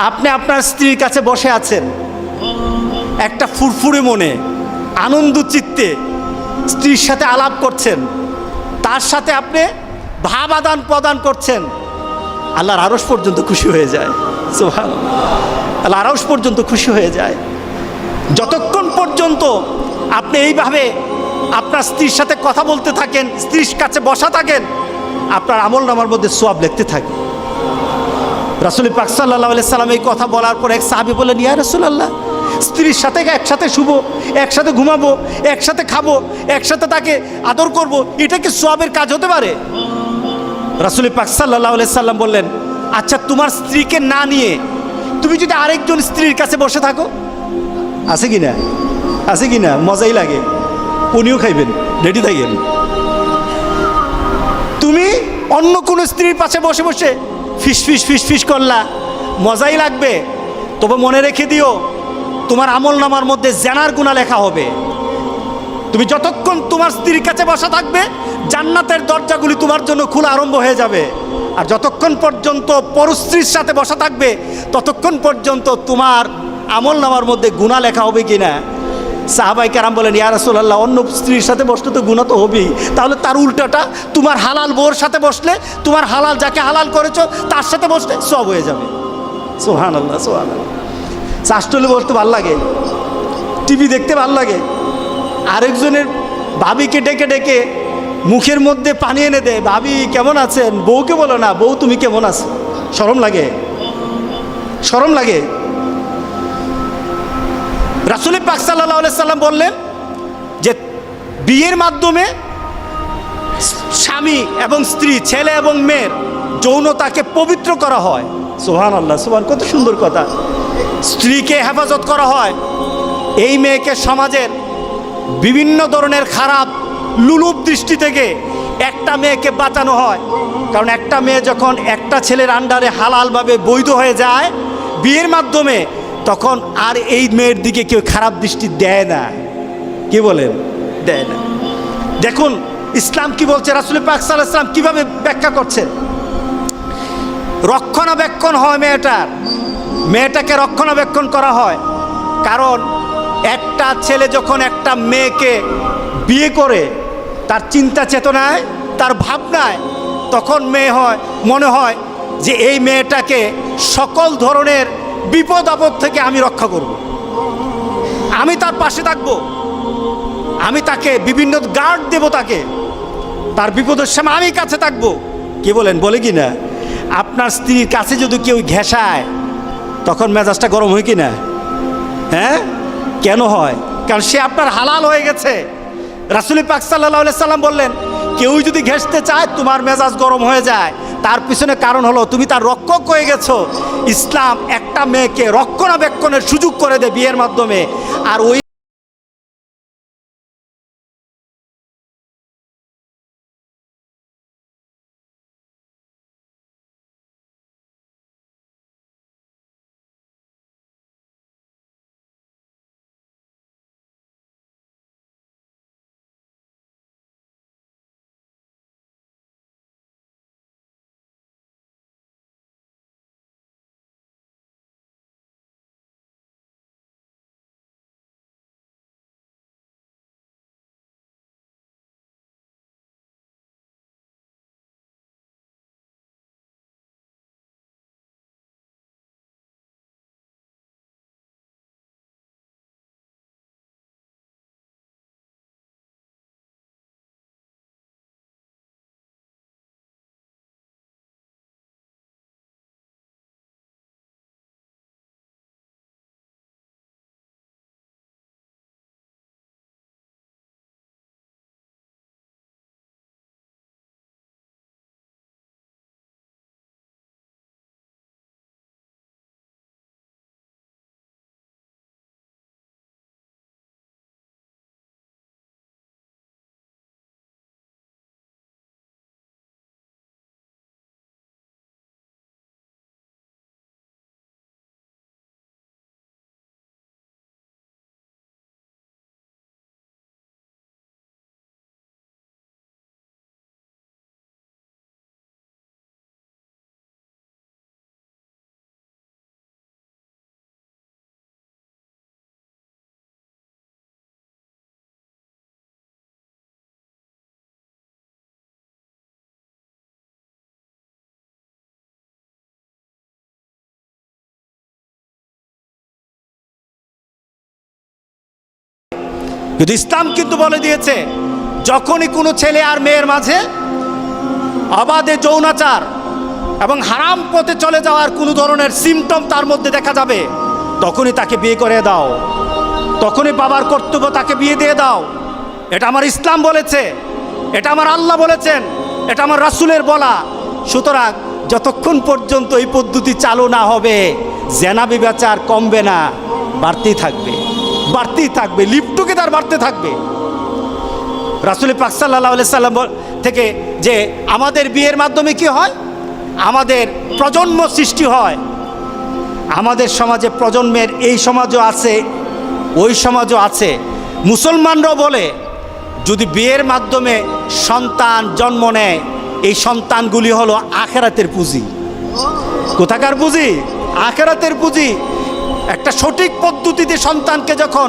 আপনি আপনার স্ত্রীর কাছে বসে আছেন, একটা ফুরফুরে মনে, আনন্দ চিত্তে স্ত্রীর সাথে আলাপ করছেন, তার সাথে আপনি ভাব আদান প্রদান করছেন, আল্লাহর আরশ পর্যন্ত খুশি হয়ে যায়। সুবহানাল্লাহ, আল্লাহর আরশ পর্যন্ত খুশি হয়ে যায়। যতক্ষণ পর্যন্ত আপনি এইভাবে আপনার স্ত্রীর সাথে কথা বলতে থাকেন, স্ত্রীর কাছে বসা থাকেন, আপনার আমলনামার মধ্যে সওয়াব লিখতে থাকে। রাসূল পাক সাল্লাল্লাহু আলাইহি সাল্লাম এই কথা বলার পর এক সাহাবী বললেন, ইয়া রাসূলুল্লাহ, স্ত্রীর সাথে একসাথে শুবো, একসাথে ঘুমাবো, একসাথে খাবো, একসাথে তাকে আদর করব, এটা কি সওয়াবের কাজ হতে পারে? রাসূল পাক সাল্লাল্লাহু আলাইহি সাল্লাম বললেন, আচ্ছা তোমার স্ত্রীকে না নিয়ে তুমি যদি আরেকজন স্ত্রীর কাছে বসে থাকো, আছে কি না? আছে কি না? মজাই লাগে, উনিও খাইবেন, রেডি থাকেন। তুমি অন্য কোনো স্ত্রীর পাশে বসে বসে ফিস ফিস ফিস ফিস করলা, মজাই লাগবে, তবে মনে রেখে দিও তোমার আমলনামার মধ্যে জেনার গুনাহ লেখা হবে। তুমি যতক্ষণ তোমার স্ত্রীর কাছে বসা থাকবে, জান্নাতের দরজাগুলি তোমার জন্য খোলা আরম্ভ হয়ে যাবে। আর যতক্ষণ পর্যন্ত পরস্ত্রীর সাথে বসা থাকবে, ততক্ষণ পর্যন্ত তোমার আমলনামার মধ্যে গুনাহ লেখা হবে কিনা। সাহাবাই কেরাম বলেন, ইয়া রাসূলুল্লাহ, অন্য স্ত্রীর সাথে বসলে তো গুনাহ তো হবেই, তাহলে তার উল্টাটা তোমার হালাল বউর সাথে বসলে, তোমার হালাল যাকে হালাল করেছো তার সাথে বসলে সব হয়ে যাবে। সুবহানাল্লাহ, সুবহানাল্লাহ। চাষটলে বসতে ভাল লাগে, টিভি দেখতে ভাল লাগে, আরেকজনের ভাবিকে ডেকে ডেকে মুখের মধ্যে পানি এনে দেয়, ভাবি কেমন আছেন, বউকে বলো না, বউ তুমি কেমন আছো। শরম লাগে, শরম লাগে। রাসূল পাক সাল্লাল্লাহু আলাইহি সাল্লাম বললেন যে বিয়ের মাধ্যমে স্বামী এবং স্ত্রী, ছেলে এবং মেয়ের যৌনতাকে পবিত্র করা হয়। সুবহানাল্লাহ, সুবহান, কত সুন্দর কথা। স্ত্রীকে হেফাজত করা হয়, এই মেয়েকে সমাজের বিভিন্ন ধরনের খারাপ লুলুপ দৃষ্টি থেকে একটা মেয়েকে বাঁচানো হয়। কারণ একটা মেয়ে যখন একটা ছেলের আন্ডারে হালালভাবে বৈধ হয়ে যায় বিয়ের মাধ্যমে, তখন আর এই মেয়ের দিকে কেউ খারাপ দৃষ্টি দেয় না। কি বলেন? দেয় না। দেখুন ইসলাম কি বলছে, রাসূল পাক সাল্লাল্লাহু আলাইহি ওয়াসাল্লাম কিভাবে ব্যাখ্যা করছেন। রক্ষণাবেক্ষণ হয় মেয়েটাকে রক্ষণাবেক্ষণ করা হয়। কারণ একটা ছেলে যখন একটা মেয়েকে বিয়ে করে, তার চিন্তা চেতনায়, তার ভাবনায় তখন মনে হয় যে এই মেয়েটাকে সকল ধরনের বিপদ আপদ থেকে আমি রক্ষা করব, আমি তার পাশে থাকব, আমি তাকে বিভিন্ন গার্ড দেব, তাকে তার বিপদের সময় আমি কাছে থাকব। কি বলেন? বলে কি না? আপনার স্ত্রীর কাছে যদি কেউ ঘেঁষায়, তখন মেজাজটা গরম হয় কি না? হ্যাঁ, কেন হয়? কারণ সে আপনার হালাল হয়ে গেছে। রাসূল পাক সাল্লাল্লাহু আলাইহি সাল্লাম বললেন, কেউ যদি ঘেঁষতে চায় তোমার মেজাজ গরম হয়ে যায়, তার পিছনে কারণ হলো তুমি তার রক্ষক হয়ে গেছো। ইসলাম একটা মেয়েকে রক্ষণাবেক্ষণের সুযোগ করে দেয় বিয়ের মাধ্যমে। আর ওই কিন্তু ইসলাম কিন্তু বলে দিয়েছে, যখনই কোনো ছেলে আর মেয়ের মাঝে অবাধে যৌনাচার এবং হারাম পথে চলে যাওয়ার কোনো ধরনের সিমটম তার মধ্যে দেখা যাবে, তখনই তাকে বিয়ে করে দাও, তখনই বাবার কর্তব্য তাকে বিয়ে দিয়ে দাও। এটা আমার ইসলাম বলেছে, এটা আমার আল্লাহ বলেছেন, এটা আমার রাসূলের বলা। সুতরাং যতক্ষণ পর্যন্ত এই পদ্ধতি চালু না হবে, জেনা ব্যভিচার কমবে না, বাড়তেই থাকবে, বাড়তেই থাকবে, লিভ টুগেদার বাড়তে থাকবে। রাসূল পাক সাল্লাল্লাহু আলাইহি সাল্লাম থেকে যে আমাদের বিয়ের মাধ্যমে কি হয়, আমাদের প্রজন্ম সৃষ্টি হয়। আমাদের সমাজে প্রজন্মের এই সমাজও আছে, ওই সমাজও আছে। মুসলমানরাও বলে, যদি বিয়ের মাধ্যমে সন্তান জন্ম নেয়, এই সন্তানগুলি হলো আখিরাতের পুঁজি। কোথাকার পুঁজি? আখিরাতের পুঁজি। একটা সঠিক পদ্ধতিতে সন্তানকে যখন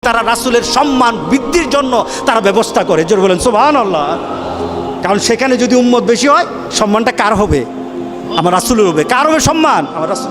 তারা রাসূলের সম্মান বৃদ্ধির জন্য তারা ব্যবস্থা করে। জোরে বলেন সুবহানাল্লাহ। কারণ সেখানে যদি উম্মত বেশি হয়, সম্মানটা কার হবে? আমার রাসূলের হবে। কার হবে সম্মান? আমার রাসূল।